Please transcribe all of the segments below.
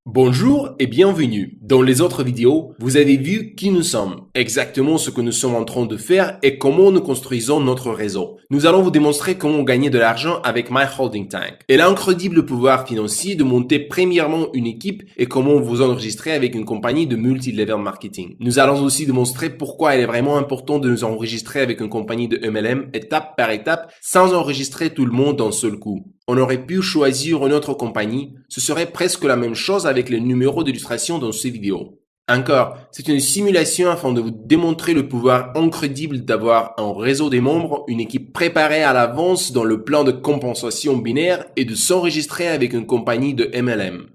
Bonjour et bienvenue. Dans les autres vidéos, vous avez vu qui nous sommes, exactement ce que nous sommes en train de faire et comment nous construisons notre réseau. Nous allons vous démontrer comment gagner de l'argent avec My Holding Tank et l'incroyable pouvoir financier de monter premièrement une équipe et comment vous enregistrer avec une compagnie de multi-level marketing. Nous allons aussi démontrer pourquoi il est vraiment important de nous enregistrer avec une compagnie de MLM étape par étape sans enregistrer tout le monde d'un seul coup. On aurait pu choisir une autre compagnie, ce serait presque la même chose avec les numéros d'illustration dans ces vidéos. Encore, c'est une simulation afin de vous démontrer le pouvoir incroyable d'avoir un réseau des membres, une équipe préparée à l'avance dans le plan de compensation binaire et de s'enregistrer avec une compagnie de MLM.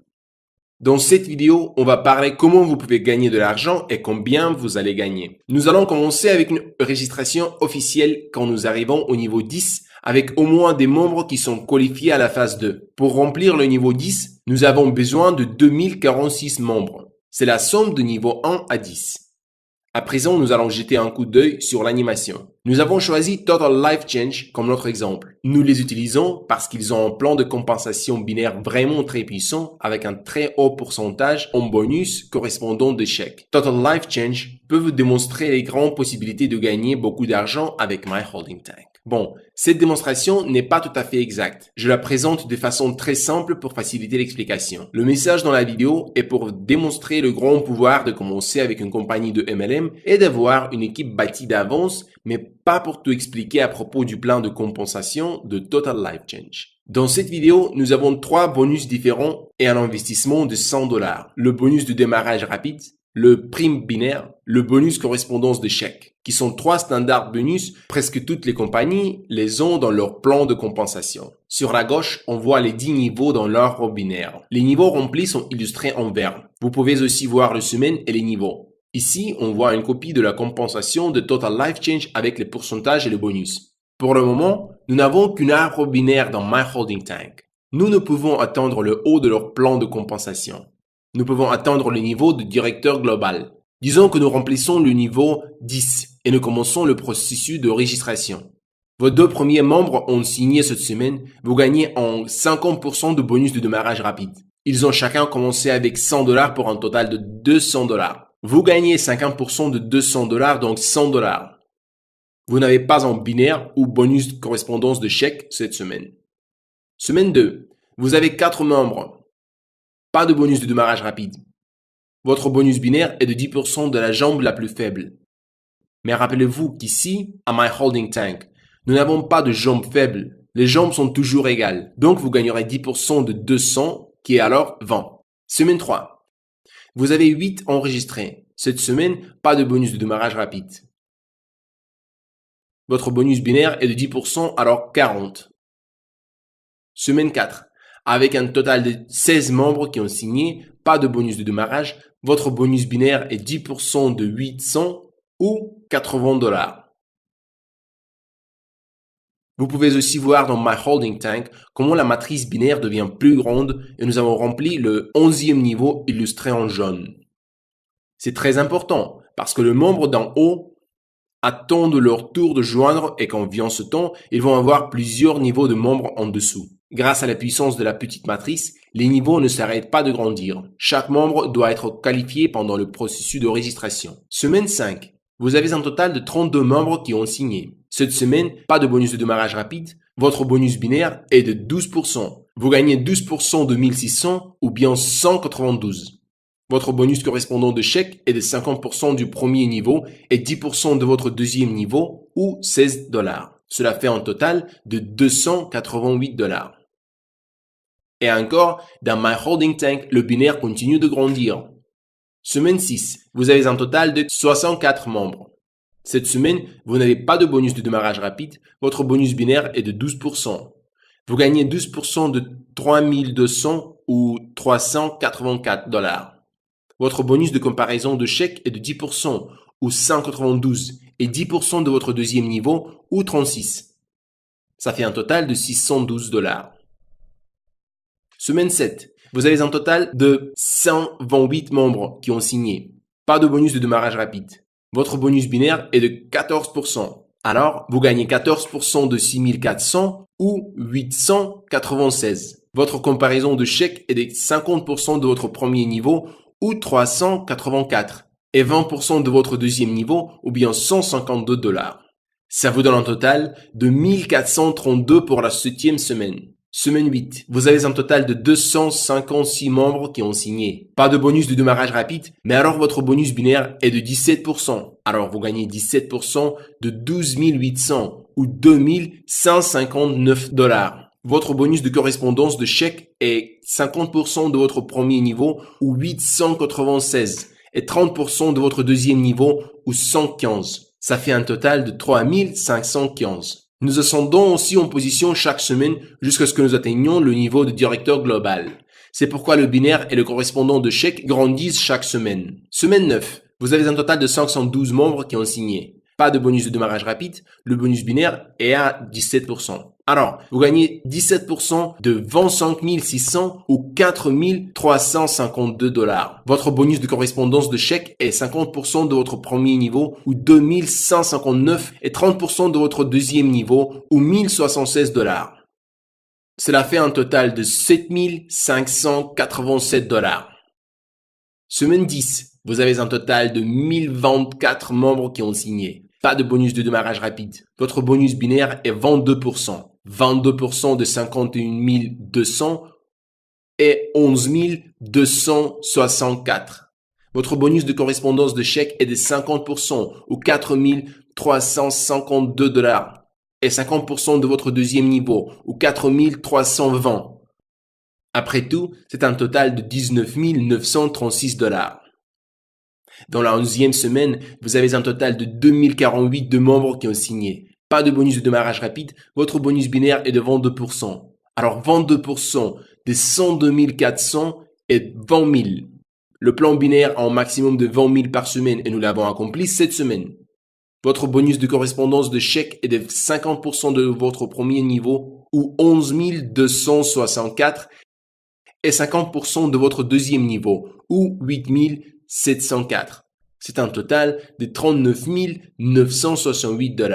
Dans cette vidéo, on va parler comment vous pouvez gagner de l'argent et combien vous allez gagner. Nous allons commencer avec une registration officielle quand nous arrivons au niveau 10 avec au moins des membres qui sont qualifiés à la phase 2. Pour remplir le niveau 10, nous avons besoin de 2046 membres. C'est la somme de niveau 1 à 10. À présent, nous allons jeter un coup d'œil sur l'animation. Nous avons choisi Total Life Change comme notre exemple. Nous les utilisons parce qu'ils ont un plan de compensation binaire vraiment très puissant avec un très haut pourcentage en bonus correspondant de chèques. Total Life Change peut vous démontrer les grandes possibilités de gagner beaucoup d'argent avec My Holding Tank. Bon, cette démonstration n'est pas tout à fait exacte. Je la présente de façon très simple pour faciliter l'explication. Le message dans la vidéo est pour démontrer le grand pouvoir de commencer avec une compagnie de MLM et d'avoir une équipe bâtie d'avance, mais pas pour tout expliquer à propos du plan de compensation de Total Life Change. Dans cette vidéo, nous avons 3 bonus différents et un investissement de $100. Le bonus de démarrage rapide, le prime binaire, le bonus correspondance de chèque, qui sont 3 standards bonus. Presque toutes les compagnies les ont dans leur plan de compensation. Sur la gauche, on voit les 10 niveaux dans l'ordre binaire. Les niveaux remplis sont illustrés en vert. Vous pouvez aussi voir les semaines et les niveaux. Ici, on voit une copie de la compensation de Total Life Change avec les pourcentages et les bonus. Pour le moment, nous n'avons qu'un arbre binaire dans My Holding Tank. Nous ne pouvons atteindre le haut de leur plan de compensation. Nous pouvons atteindre le niveau de directeur global. Disons que nous remplissons le niveau 10 et nous commençons le processus de registration. Vos 2 premiers membres ont signé cette semaine, vous gagnez en 50% de bonus de démarrage rapide. Ils ont chacun commencé avec $100 pour un total de $200. Vous gagnez 50% de $200, donc $100. Vous n'avez pas un binaire ou bonus de correspondance de chèque cette semaine. Semaine 2, vous avez 4 membres. Pas de bonus de démarrage rapide. Votre bonus binaire est de 10% de la jambe la plus faible. Mais rappelez-vous qu'ici, à My Holding Tank, nous n'avons pas de jambe faible. Les jambes sont toujours égales. Donc, vous gagnerez 10% de 200, qui est alors 20. Semaine 3. Vous avez 8 enregistrés. Cette semaine, pas de bonus de démarrage rapide. Votre bonus binaire est de 10%, alors 40. Semaine 4. Avec un total de 16 membres qui ont signé, pas de bonus de démarrage, votre bonus binaire est 10% de 800 ou $80. Vous pouvez aussi voir dans My Holding Tank comment la matrice binaire devient plus grande et nous avons rempli le 11e niveau illustré en jaune. C'est très important parce que les membres d'en haut attendent leur tour de joindre et quand vient ce temps, ils vont avoir plusieurs niveaux de membres en dessous. Grâce à la puissance de la petite matrice, les niveaux ne s'arrêtent pas de grandir. Chaque membre doit être qualifié pendant le processus de registration. Semaine 5. Vous avez un total de 32 membres qui ont signé. Cette semaine, pas de bonus de démarrage rapide. Votre bonus binaire est de 12%. Vous gagnez 12% de 1600 ou bien 192. Votre bonus correspondant de chèque est de 50% du premier niveau et 10% de votre deuxième niveau ou $16. Cela fait un total de $288. Et encore, dans My Holding Tank, le binaire continue de grandir. Semaine 6, vous avez un total de 64 membres. Cette semaine, vous n'avez pas de bonus de démarrage rapide, votre bonus binaire est de 12%. Vous gagnez 12% de 3200 ou $384. Votre bonus de comparaison de chèque est de 10% ou 192 et 10% de votre deuxième niveau ou 36. Ça fait un total de $612. Semaine 7, vous avez un total de 128 membres qui ont signé. Pas de bonus de démarrage rapide. Votre bonus binaire est de 14%. Alors, vous gagnez 14% de 6400 ou 896. Votre comparaison de chèque est de 50% de votre premier niveau ou 384 et 20% de votre deuxième niveau ou bien $152. Ça vous donne un total de 1432 pour la 7e semaine. Semaine 8, vous avez un total de 256 membres qui ont signé. Pas de bonus de démarrage rapide, mais alors votre bonus binaire est de 17%. Alors vous gagnez 17% de 12 800 ou 2159 $. Votre bonus de correspondance de chèque est 50% de votre premier niveau ou 896 et 30% de votre deuxième niveau ou 115. Ça fait un total de 3515. Nous ascendons aussi en position chaque semaine jusqu'à ce que nous atteignions le niveau de directeur global. C'est pourquoi le binaire et le correspondant de chèque grandissent chaque semaine. Semaine 9, vous avez un total de 512 membres qui ont signé. Pas de bonus de démarrage rapide, le bonus binaire est à 17%. Alors, vous gagnez 17% de 25 600 ou 4 352 $. Votre bonus de correspondance de chèque est 50% de votre premier niveau ou 2159 et 30% de votre deuxième niveau ou 1076 $. Cela fait un total de 7 587 $. Semaine 10, vous avez un total de 1024 membres qui ont signé. Pas de bonus de démarrage rapide. Votre bonus binaire est 22%. 22% de 51 200 et 11 264. Votre bonus de correspondance de chèque est de 50% ou 4 352 $. Et 50% de votre deuxième niveau ou 4 320. Après tout, c'est un total de 19 936 $. Dans la 11e semaine, vous avez un total de 2048 de membres qui ont signé. Pas de bonus de démarrage rapide, votre bonus binaire est de 22%. Alors 22% des 102 400 est 20 000. Le plan binaire a un maximum de 20 000 par semaine et nous l'avons accompli cette semaine. Votre bonus de correspondance de chèque est de 50% de votre premier niveau ou 11 264 et 50% de votre deuxième niveau ou 8 704. C'est un total de 39 968 $.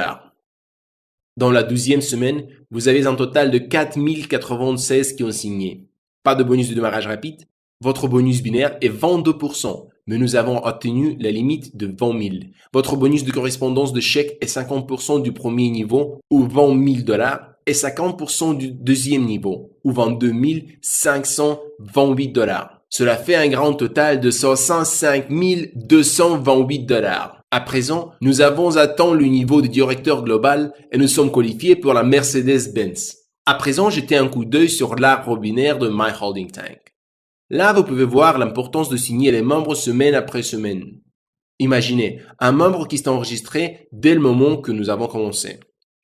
Dans la 12e semaine, vous avez un total de 4 096 qui ont signé. Pas de bonus de démarrage rapide. Votre bonus binaire est 22%, mais nous avons obtenu la limite de 20 000. Votre bonus de correspondance de chèque est 50% du premier niveau ou 20 000 $ et 50% du deuxième niveau ou 22 528 $. Cela fait un grand total de 65 228 $. À présent, nous avons atteint le niveau de directeur global et nous sommes qualifiés pour la Mercedes-Benz. À présent, jetez un coup d'œil sur l'arbre binaire de My Holding Tank. Là, vous pouvez voir l'importance de signer les membres semaine après semaine. Imaginez un membre qui s'est enregistré dès le moment que nous avons commencé.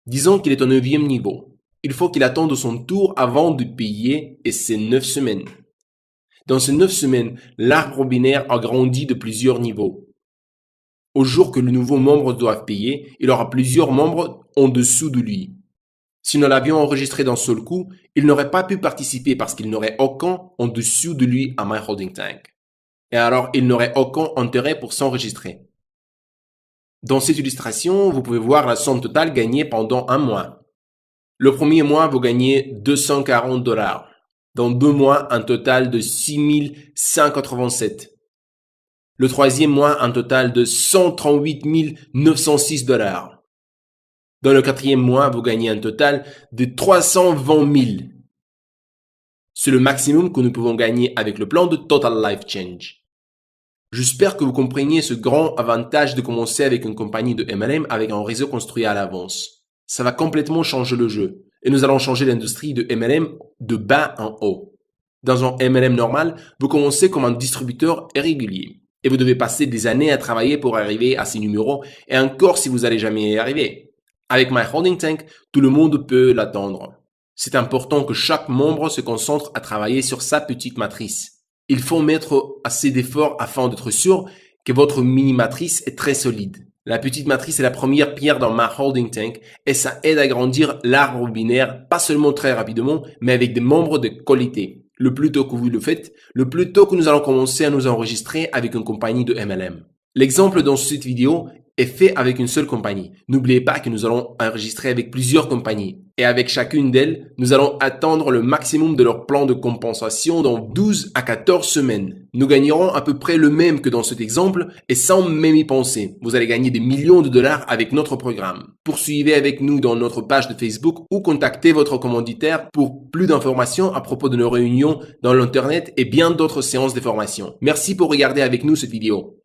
Disons qu'il est au 9e niveau. Il faut qu'il attende son tour avant de payer et c'est 9 semaines. Dans ces 9 semaines, l'arbre binaire a grandi de plusieurs niveaux. Au jour que le nouveau membre doit payer, il aura plusieurs membres en dessous de lui. Si nous l'avions enregistré d'un seul coup, il n'aurait pas pu participer parce qu'il n'aurait aucun en dessous de lui à My Holding Tank. Et alors, il n'aurait aucun intérêt pour s'enregistrer. Dans cette illustration, vous pouvez voir la somme totale gagnée pendant un mois. Le premier mois, vous gagnez 240 $. Dans 2 mois, un total de 6 187. Le troisième mois, un total de 138 906 $. Dans le quatrième mois, vous gagnez un total de 320 000. C'est le maximum que nous pouvons gagner avec le plan de Total Life Change. J'espère que vous compreniez ce grand avantage de commencer avec une compagnie de MLM avec un réseau construit à l'avance. Ça va complètement changer le jeu. Et nous allons changer l'industrie de MLM de bas en haut. Dans un MLM normal, vous commencez comme un distributeur régulier. Et vous devez passer des années à travailler pour arriver à ces numéros et encore si vous n'allez jamais y arriver. Avec My Holding Tank, tout le monde peut l'atteindre. C'est important que chaque membre se concentre à travailler sur sa petite matrice. Il faut mettre assez d'efforts afin d'être sûr que votre mini-matrice est très solide. La petite matrice est la première pierre dans My Holding Tank et ça aide à grandir l'arbre binaire, pas seulement très rapidement, mais avec des membres de qualité. Le plus tôt que vous le faites, le plus tôt que nous allons commencer à nous enregistrer avec une compagnie de MLM. L'exemple dans cette vidéo est fait avec une seule compagnie. N'oubliez pas que nous allons enregistrer avec plusieurs compagnies. Et avec chacune d'elles, nous allons atteindre le maximum de leur plan de compensation dans 12 à 14 semaines. Nous gagnerons à peu près le même que dans cet exemple et sans même y penser. Vous allez gagner des millions de dollars avec notre programme. Poursuivez avec nous dans notre page de Facebook ou contactez votre commanditaire pour plus d'informations à propos de nos réunions dans l'Internet et bien d'autres séances de formation. Merci pour regarder avec nous cette vidéo.